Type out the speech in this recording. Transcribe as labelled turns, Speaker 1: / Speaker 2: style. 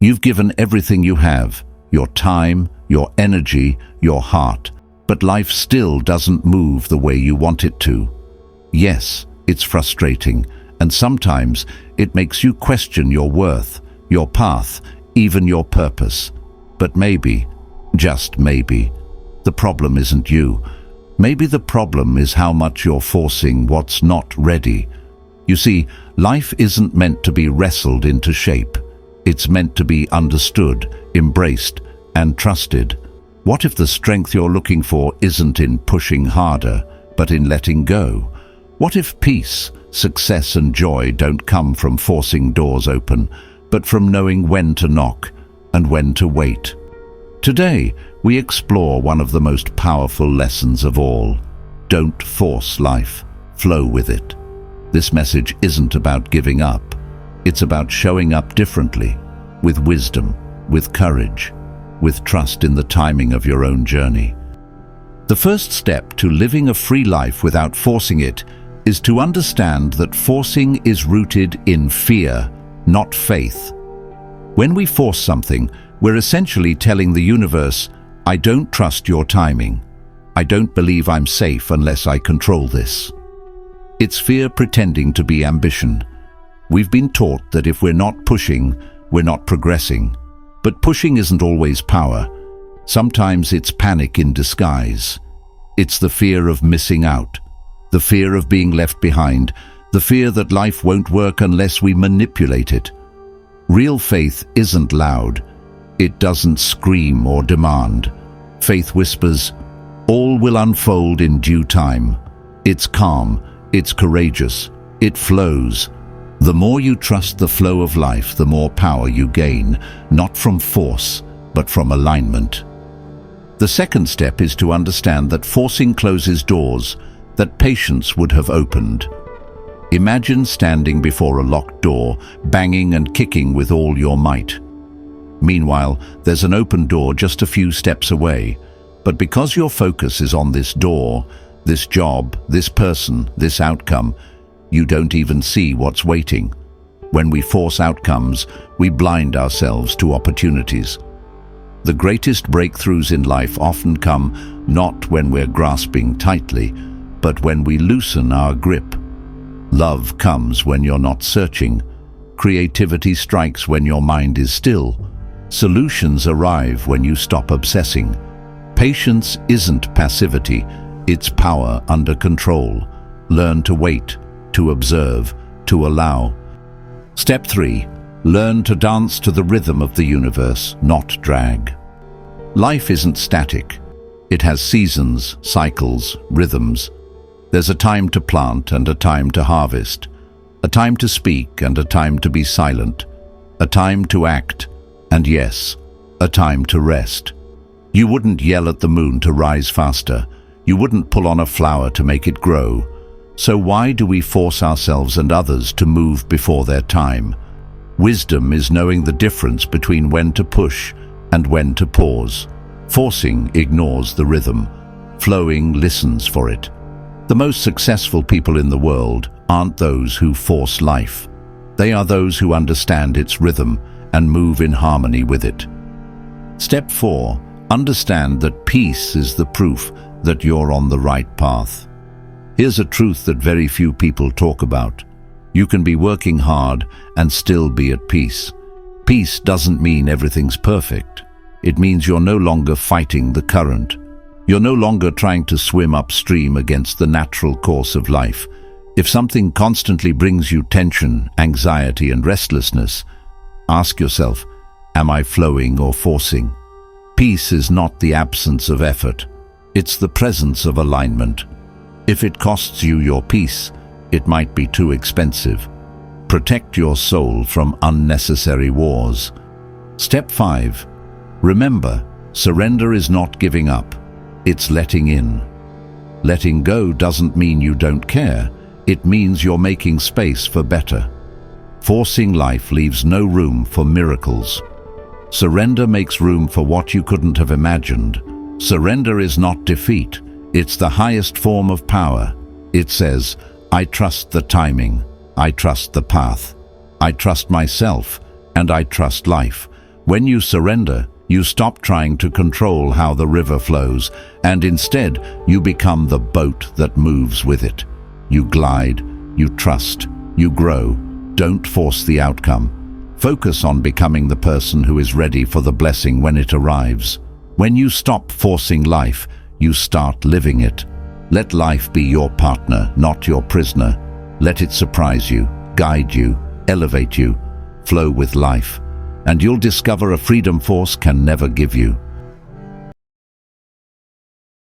Speaker 1: You've given everything you have, your time, your energy, your heart, but life still doesn't move the way you want it to. Yes, it's frustrating, and sometimes it makes you question your worth, your path, even your purpose. But maybe, just maybe, the problem isn't you. Maybe the problem is how much you're forcing what's not ready. You see, life isn't meant to be wrestled into shape. It's meant to be understood, embraced, and trusted. What if the strength you're looking for isn't in pushing harder, but in letting go? What if peace, success, and joy don't come from forcing doors open, but from knowing when to knock and when to wait? Today, we explore one of the most powerful lessons of all. Don't force life, flow with it. This message isn't about giving up. It's about showing up differently, with wisdom, with courage, with trust in the timing of your own journey. The first step to living a free life without forcing it is to understand that forcing is rooted in fear, not faith. When we force something, we're essentially telling the universe, I don't trust your timing. I don't believe I'm safe unless I control this. It's fear pretending to be ambition. We've been taught that if we're not pushing, we're not progressing. But pushing isn't always power. Sometimes it's panic in disguise. It's the fear of missing out, the fear of being left behind, the fear that life won't work unless we manipulate it. Real faith isn't loud. It doesn't scream or demand. Faith whispers, all will unfold in due time. It's calm, it's courageous, it flows. The more you trust the flow of life, the more power you gain, not from force, but from alignment. The second step is to understand that forcing closes doors that patience would have opened. Imagine standing before a locked door, banging and kicking with all your might. Meanwhile, there's an open door just a few steps away, but because your focus is on this door, this job, this person, this outcome, you don't even see what's waiting. When we force outcomes, we blind ourselves to opportunities. The greatest breakthroughs in life often come not when we're grasping tightly, but when we loosen our grip. Love comes when you're not searching. Creativity strikes when your mind is still. Solutions arrive when you stop obsessing. Patience isn't passivity, it's power under control. Learn to wait, to observe, to allow. Step 3. Learn to dance to the rhythm of the universe, not drag. Life isn't static. It has seasons, cycles, rhythms. There's a time to plant and a time to harvest, a time to speak and a time to be silent, a time to act, and yes, a time to rest. You wouldn't yell at the moon to rise faster. You wouldn't pull on a flower to make it grow. So why do we force ourselves and others to move before their time? Wisdom is knowing the difference between when to push and when to pause. Forcing ignores the rhythm. Flowing listens for it. The most successful people in the world aren't those who force life. They are those who understand its rhythm and move in harmony with it. Step 4. Understand that peace is the proof that you're on the right path. Here's a truth that very few people talk about. You can be working hard and still be at peace. Peace doesn't mean everything's perfect. It means you're no longer fighting the current. You're no longer trying to swim upstream against the natural course of life. If something constantly brings you tension, anxiety, and restlessness, ask yourself, am I flowing or forcing? Peace is not the absence of effort. It's the presence of alignment. If it costs you your peace, it might be too expensive. Protect your soul from unnecessary wars. Step 5. Remember, surrender is not giving up. It's letting in. Letting go doesn't mean you don't care. It means you're making space for better. Forcing life leaves no room for miracles. Surrender makes room for what you couldn't have imagined. Surrender is not defeat. It's the highest form of power. It says, I trust the timing. I trust the path. I trust myself, and I trust life. When you surrender, you stop trying to control how the river flows, and instead you become the boat that moves with it. You glide, you trust, you grow. Don't force the outcome. Focus on becoming the person who is ready for the blessing when it arrives. When you stop forcing life, you start living it. Let life be your partner, not your prisoner. Let it surprise you, guide you, elevate you. Flow with life, and you'll discover a freedom force can never give you.